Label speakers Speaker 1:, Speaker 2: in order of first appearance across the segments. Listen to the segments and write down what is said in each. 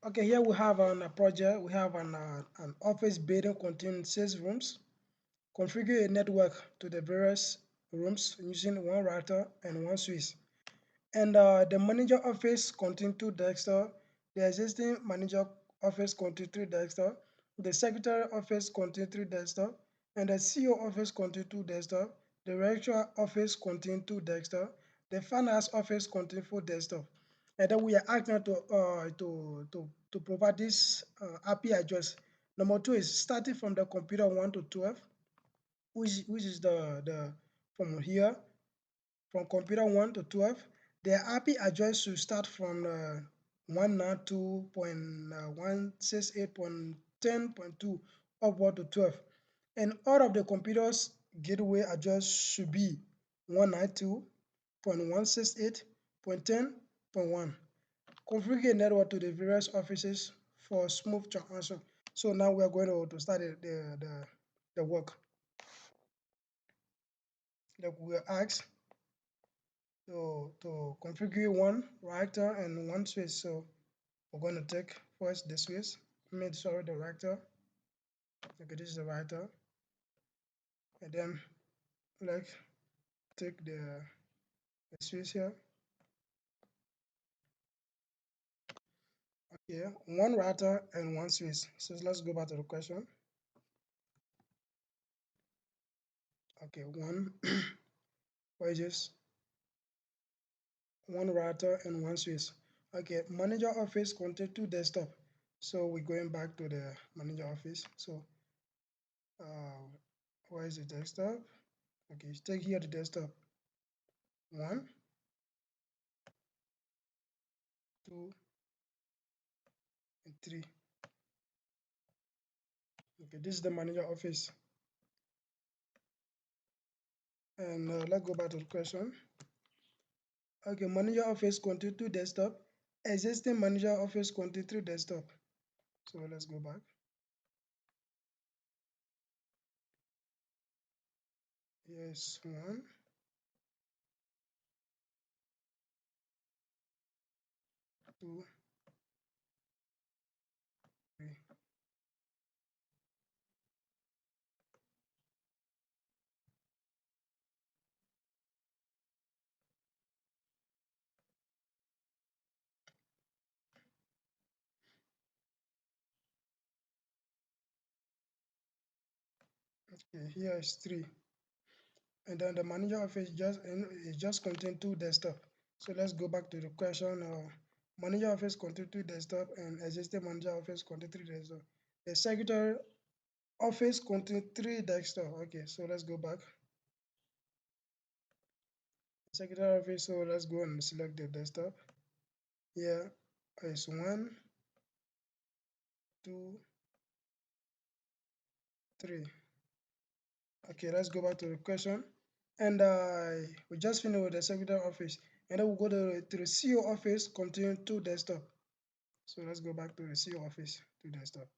Speaker 1: Okay, here we have a project. We have an office building containing 6 rooms. Configure a network to the various rooms using one router and one switch. And the manager office contains 2 desktops. The existing manager office contains 3 desktops. The secretary office contains 3 desktops. And the CEO office contains 2 desktops. The registrar office contains 2 desktops. The finance office contains 4 desktops. And then we are asking to provide this IP address. Number two is starting from the computer 1 to 12, which is the from here from computer 1 to 12. The IP address should start from 192.168.10.2 upward to 12. And all of the computers gateway address should be 192.168.10.1. Configure a network to the various offices for smooth transaction. So now we are going to start the work. Like we are asked to configure one router and one switch. So we're going to take first the switch. The router. Okay, this is the router. And then like take the switch here. Okay, one router and one switch. So let's go back to the question. Okay, one wages, one router and one switch. Okay, manager office contain 2 desktop. So we're going back to the manager office. So where is the desktop? Okay, take here the desktop. 1, 2, and 3. Okay, this is the manager office. And let's go back to the question. Okay, manager office contain 2 desktop. Existing manager office contain 3 desktop. So let's go back. Yes, 1, 2, 3. Okay, here is 3. And then the manager office just contain 2 desktop. So let's go back to the question. Manager office contain 2 desktop and existing manager office contain 3 desktop. The secretary office contain 3 desktop. Okay, so let's go back. Secretary office, so let's go and select the desktop. Here is 1, 2, 3. Okay, let's go back to the question. And we just finished with the secretary office. And then we'll go to the CEO office contain 2 desktop. So let's go back to the CEO office, 2 desktop.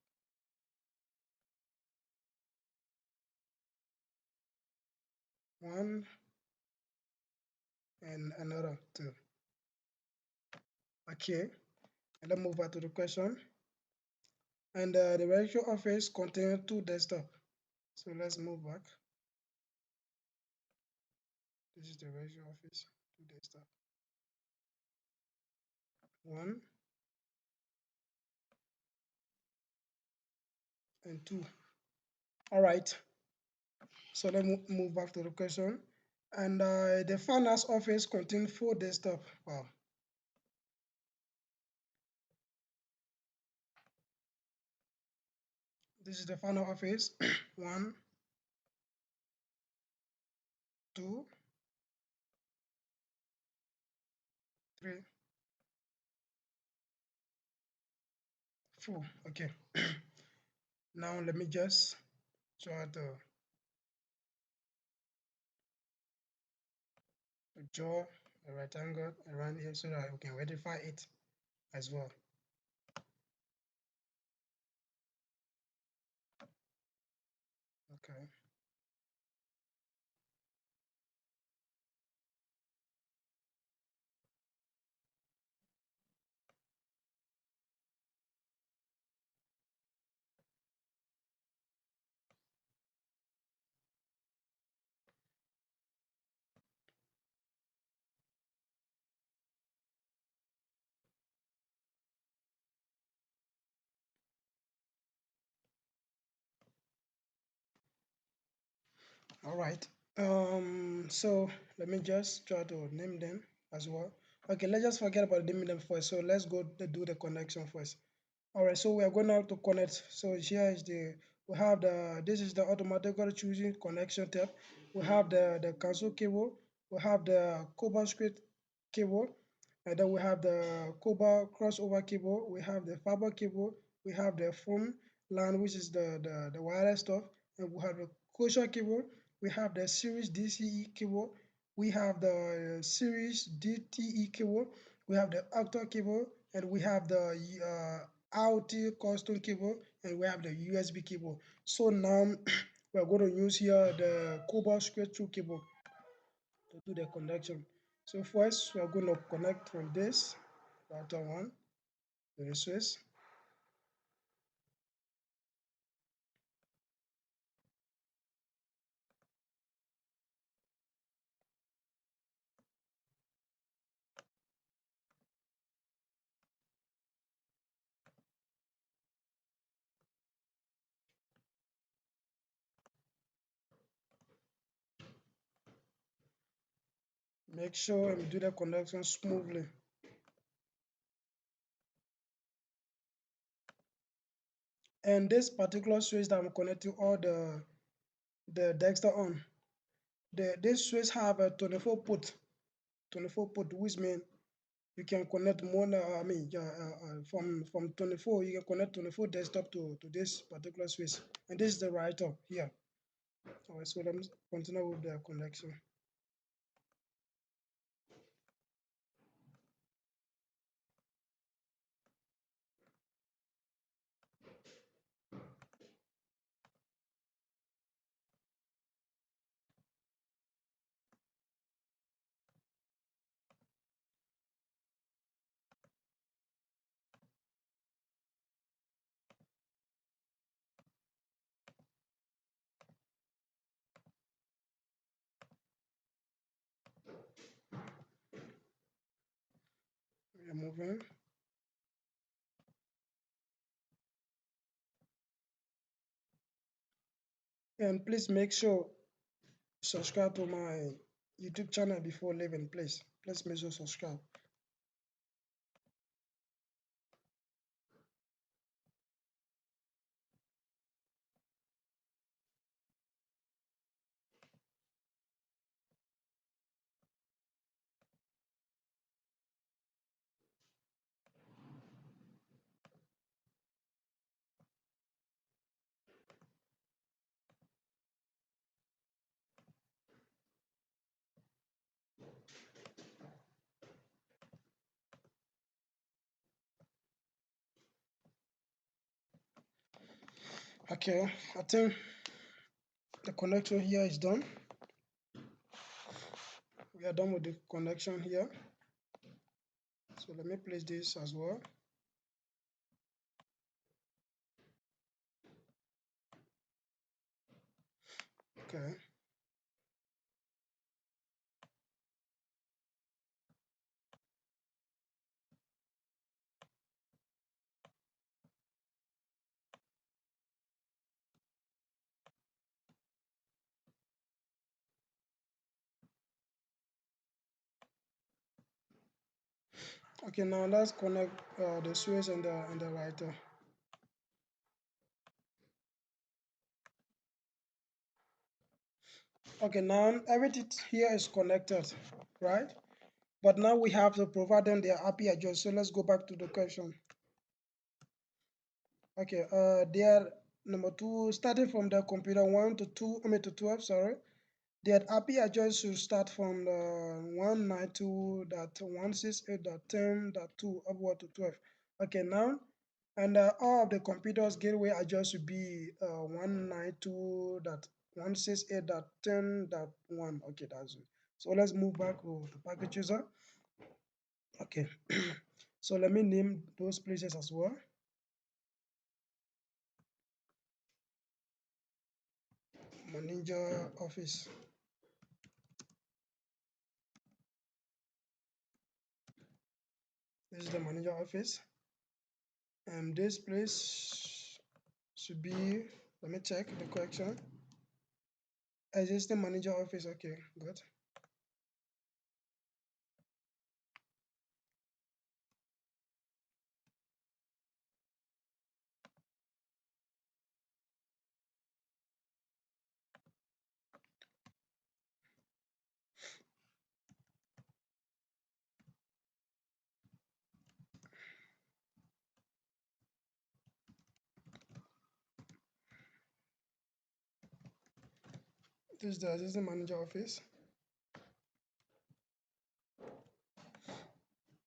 Speaker 1: 1 and another 2. Okay, and then move back to the question. And the registry office contains 2 desktop. So let's move back. This is the registry office, 2 desktop. 1 and 2. All right. So let's move back to the question. And the finance office contains 4 desktop. Wow. This is the final office. 1, 2, 3, 4. Okay. Now let me just try to draw a rectangle around here so that we can verify it as well. Okay. All right. So let me just try to name them as well. Okay, let's just forget about naming them first. So let's go do the connection first. All right, so we are going now to connect. So here is the we have the this is the automatically choosing connection tab. We have the cancel cable. We have the Cobalt script cable, and then we have the Cobalt crossover cable. We have the fiber cable. We have the phone LAN, which is the wireless stuff, and we have the kosher cable. We have the series DCE cable. We have the series DTE cable. We have the octa cable, and we have the IoT custom cable, and we have the USB cable. So now we're going to use here the Cobalt straight through cable to do the connection. So first we're going to connect from this router one to the switch. Make sure you do the connection smoothly. And this particular switch that I'm connecting all the Dexter on, this switch have a 24 port, which means you can connect more. From 24, you can connect 24 desktop to this particular switch, and this is the router here. All right, so let me continue with the connection. We are moving, and please make sure subscribe to my YouTube channel before leaving. Please make sure subscribe. Okay, I think the connection here is done. We are done with the connection here. So let me place this as well. Okay. Okay, now let's connect the switch and the writer. Okay, now everything here is connected, right? But now we have to provide them their IP address. So let's go back to the question. Okay, their number two, starting from the computer 1 to 2, I mean to 12, sorry. Their IP address should start from the 192.168.10.2 upward to 12. Okay, now, and all of the computers gateway address should be 192.168.10.1. Okay, that's it. So let's move back to the package user. Okay, so let me name those places as well. Manager office. This is the manager office. And this place should be, let me check the correction. Existing manager office. Okay, good. This is the assistant manager office.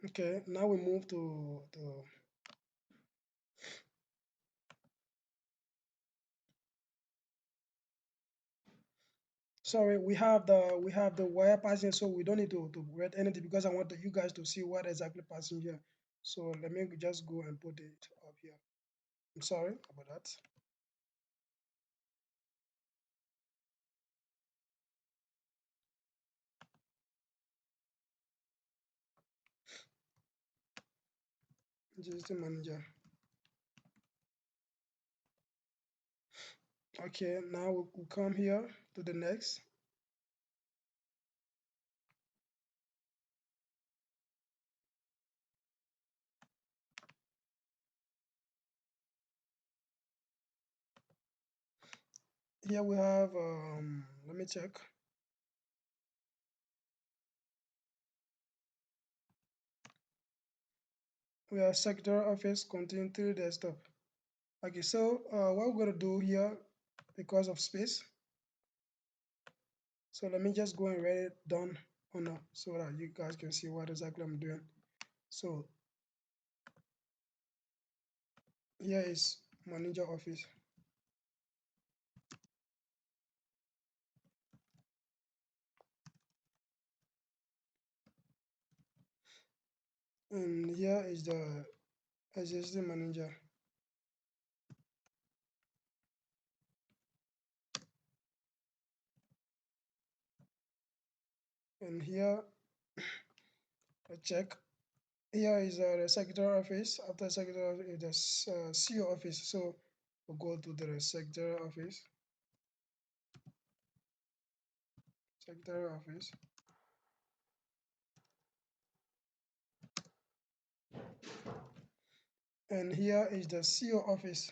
Speaker 1: Okay, now we move to sorry, we have the wire passing, so we don't need to write anything because I want you guys to see what exactly passing here. So let me just go and put it up here. I'm sorry about that. Just the manager. Okay, now we come here to the next. Here we have let me check. We have sector office contain 3 desktop. Okay, so what we're gonna do here because of space. So let me just go and write it down on so that you guys can see what exactly I'm doing. So here is manager office. And here is the existing manager. And here I check. Here is the secretary office. After secretary office, is the CEO office. So we'll go to the secretary office. Secretary office. And here is the CEO office.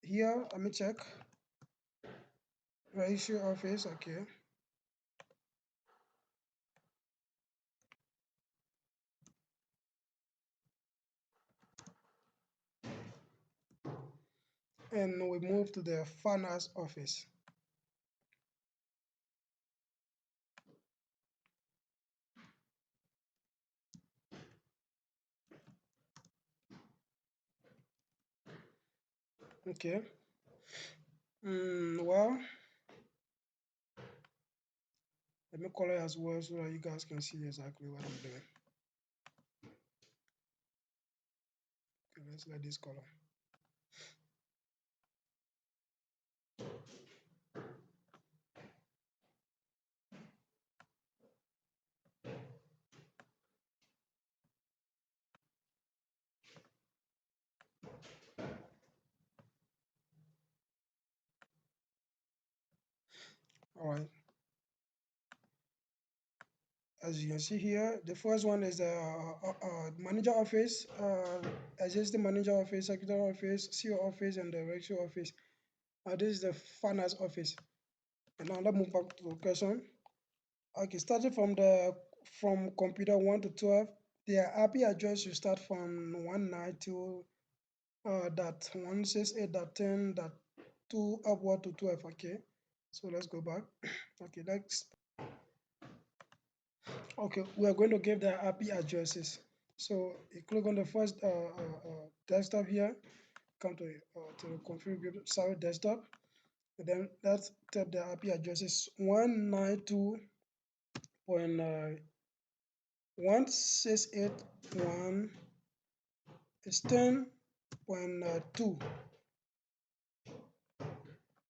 Speaker 1: Here, let me check. Ratio office, okay. And we move to the finance office. Okay. Well, let me color as well so that you guys can see exactly what I'm doing. Okay, let's let this color. All right. As you can see here, the first one is the manager office, assistant manager office, secretary office, CEO office, and the ratio office. This is the finance office. And now let's move back to the question. Okay, starting from computer 1 to 12, their IP address should start from 192 dot 168 dot 10 dot 2 upward to 12. Okay, so let's go back. Okay, next. Okay, we are going to give the IP addresses. So you click on the first desktop here, come to configure server desktop, and then let's type the IP addresses 192.168.1 is 10.2,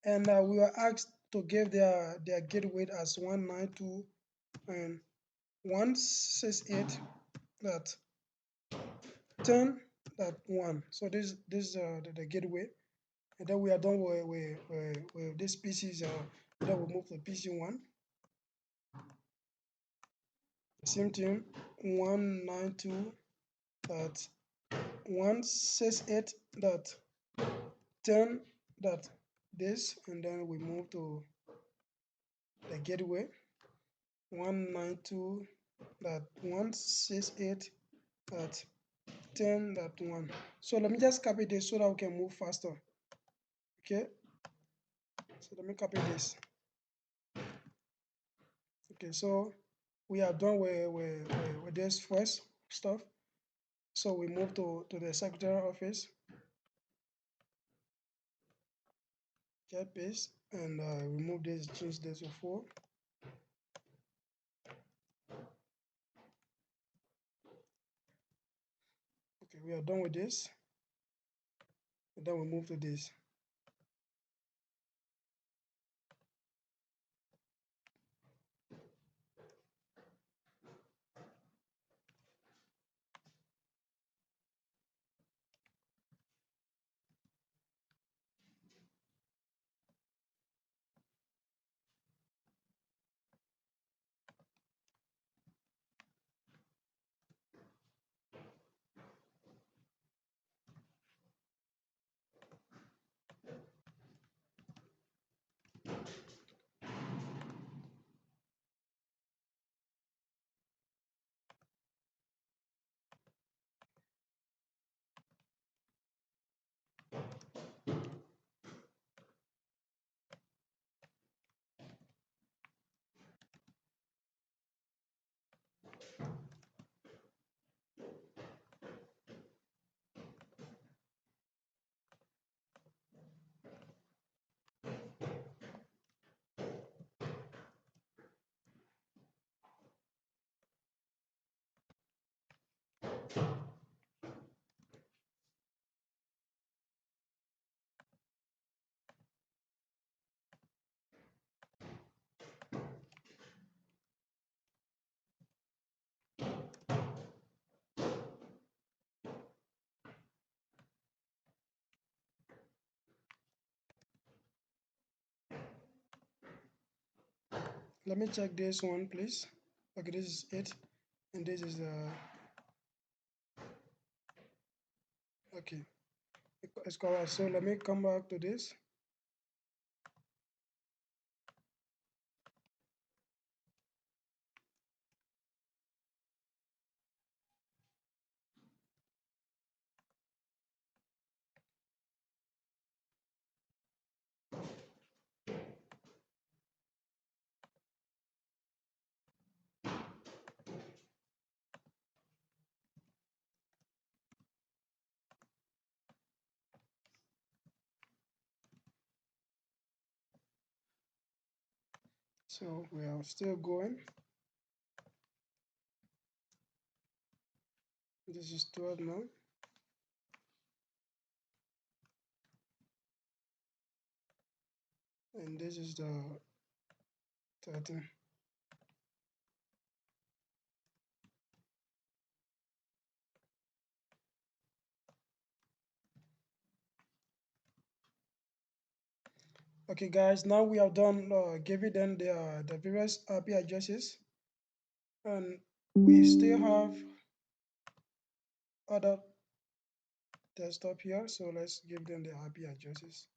Speaker 1: and we were asked to give their gateway as 192 and 168.1 10.1. So this is the gateway, and then we are done with this PCs. Then we move to PC1. Same thing, 192 dot 168 dot 10 dot this, and then we move to the gateway, 192 dot 168 dot 10.1. So let me just copy this so that we can move faster. Okay, so let me copy this. Okay, so we are done with this first stuff. So we move to the secretary office, get paste, and remove this, change this to 4. Okay, we are done with this, and then we move to this. Let me check this one, please. Okay, this is it, and this is okay, it's correct. So let me come back to this. So we are still going. This is 12 now. And this is the 13. Okay, guys, now we have done giving them the various IP addresses, and we still have other desktop here. So let's give them the IP addresses.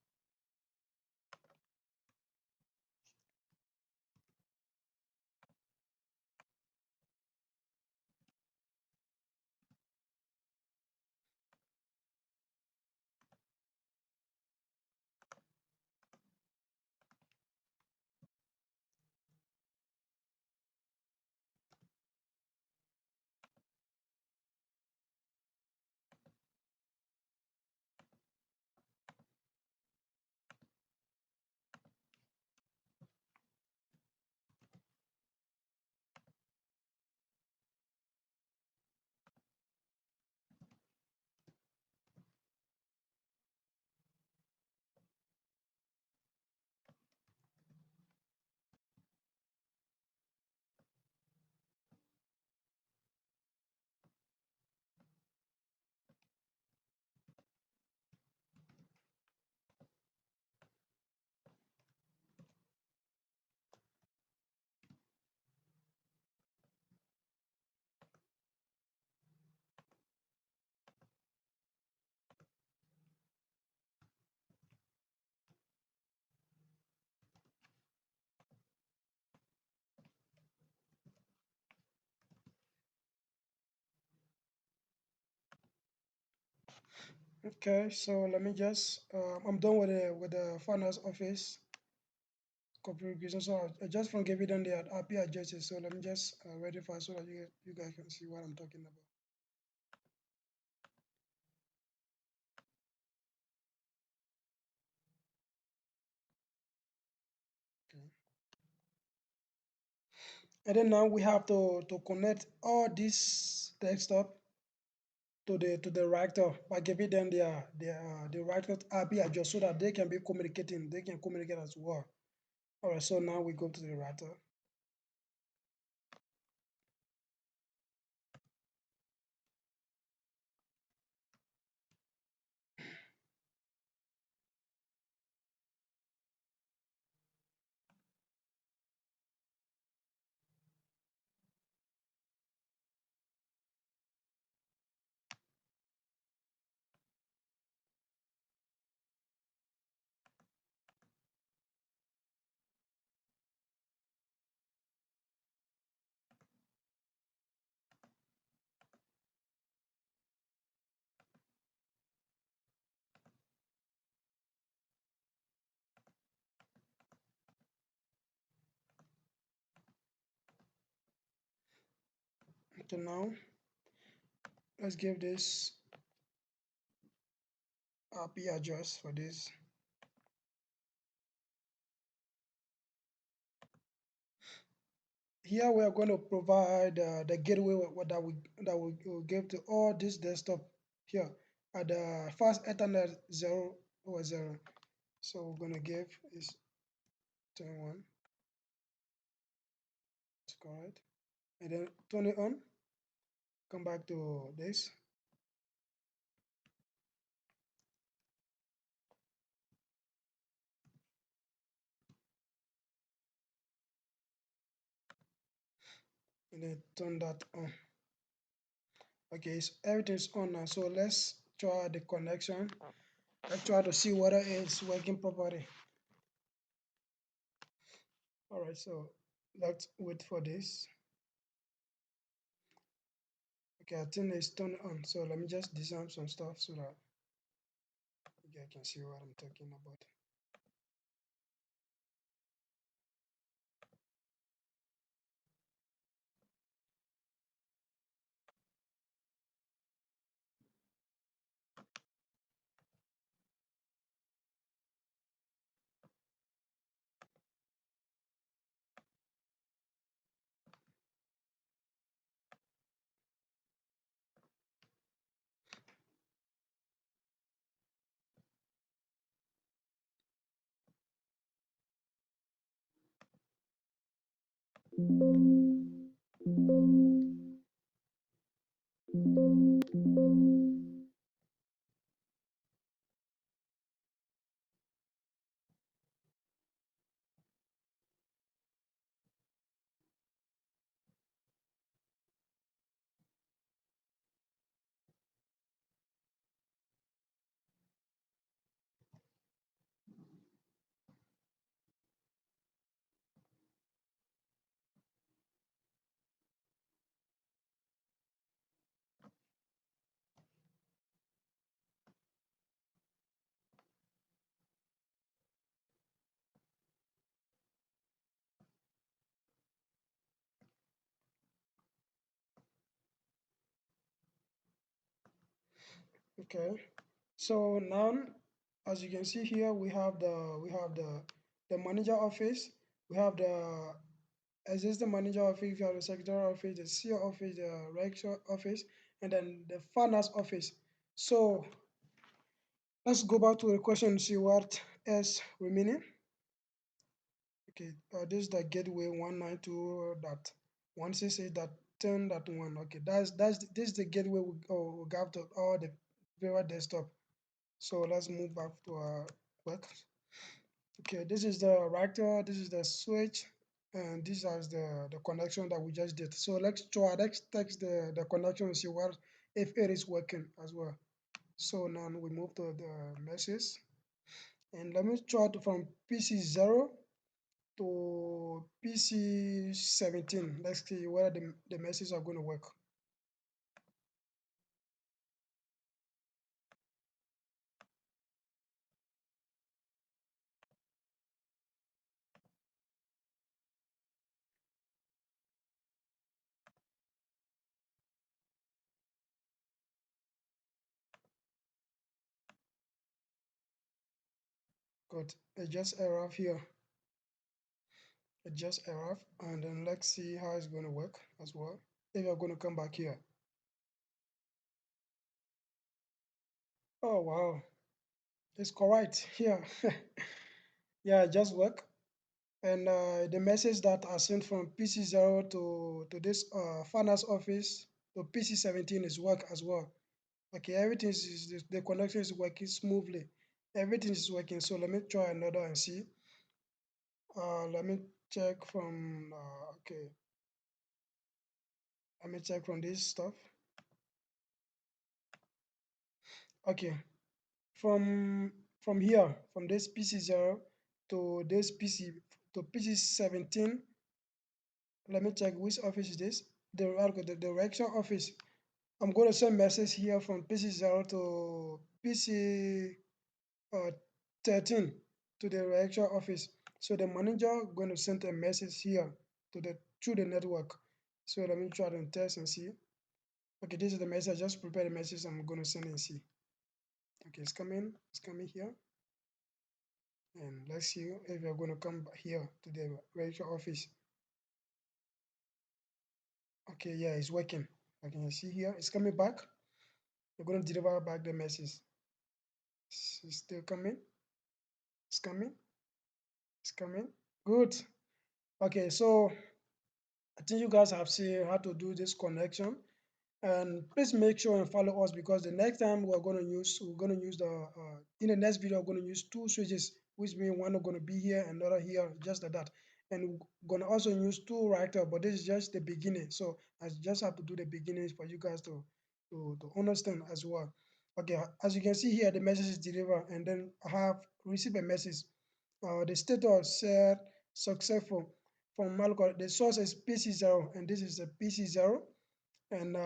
Speaker 1: Okay, so let me just, I'm done with the finance office configuration. So I just from giving them the IP addresses. So let me just verify so that you guys can see what I'm talking about. Okay. And then now we have to connect all this desktop to the router by giving them the router IP address so that they can be communicating. They can communicate as well. All right. So now we go to the router. Okay. Now let's give this IP address for this. Here we are going to provide the gateway that we will give to all this desktop here at the first Ethernet 0 over 0. So we're going to give is 21. That's correct. And then turn it on. Come back to this. And then turn that on. Okay, so everything's on now. So let's try the connection. Let's try to see whether it's working properly. All right, so let's wait for this. Okay, I think it's turned on. So let me just disarm some stuff so that you guys can see what I'm talking about. Okay, so now as you can see here, we have the manager office, we have the assistant manager office, we have the secretary office, the CEO office, the rector office, and then the finance office. So let's go back to the question and see what else remaining. Okay, this is the gateway 192.168.10.1. Okay, this is the gateway we got to all the various desktop. So let's move back to our work. Okay, this is the router, this is the switch, and this is the connection that we just did. So let's test the connection and see what if it is working as well. So now we move to the message, and let me try to from PC 0 to PC 17. Let's see whether the messages are going to work. Good. It just arrived here. It just arrived, and then let's see how it's going to work as well. If you're going to come back here. Oh wow, it's correct here. Yeah, it just work. And the message that are sent from PC0 to this finance office to PC17 is work as well. Okay, everything is the connection is working smoothly. Everything is working. So let me try another and see. Let me check from okay. Let me check from this stuff. Okay, from here, from this PC0 to this PC17. Let me check which office is this. The direction office. I'm going to send message here from PC0 to PC 13 to the direction office. So the manager going to send a message here to the through the network. So let me try to test and see. Okay, this is the message. Just prepare the message I'm going to send and see. Okay, it's coming. It's coming here. And let's see if you're going to come here to the direction office. Okay, yeah, it's working. I can see here. It's coming back. You're going to deliver back the message. It's still coming. It's coming. It's coming. Good. Okay, so I think you guys have seen how to do this connection. And please make sure and follow us because the next time we're going to use the in the next video we're going to use two switches, which means one is going to be here, another here, just like that. And we're going to also use two router, but this is just the beginning. So I just have to do the beginnings for you guys to understand as well. Okay, as you can see here, the message is delivered, and then I have received a message. The status said successful from Malcolm. The source is PC0, and this is the PC0. And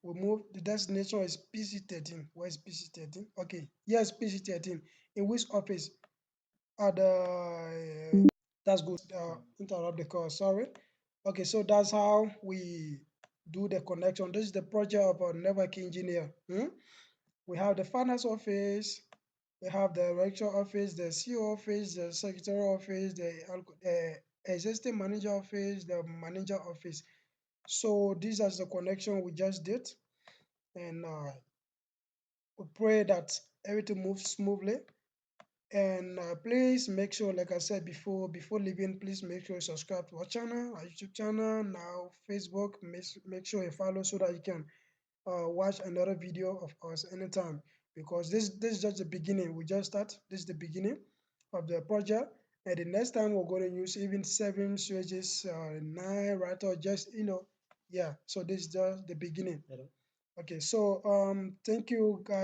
Speaker 1: we move, the destination is PC13. Where is PC13? Okay, yes, PC13. In which office? At the, that's good. Interrupt the call, sorry. Okay, so that's how we do the connection. This is the project of a network engineer. We have the finance office, we have the director office, the CEO office, the secretary office, the existing manager office, the manager office. So these are the connection we just did, and we pray that everything moves smoothly. And please make sure, like I said before leaving, please make sure you subscribe to our channel, our YouTube channel, now Facebook. Make sure you follow so that you can watch another video of us anytime. Because this is just the beginning. We just start. This is the beginning of the project. And the next time we're going to use even 7 switches, 9 router, just yeah. So this is just the beginning. Okay, so thank you guys.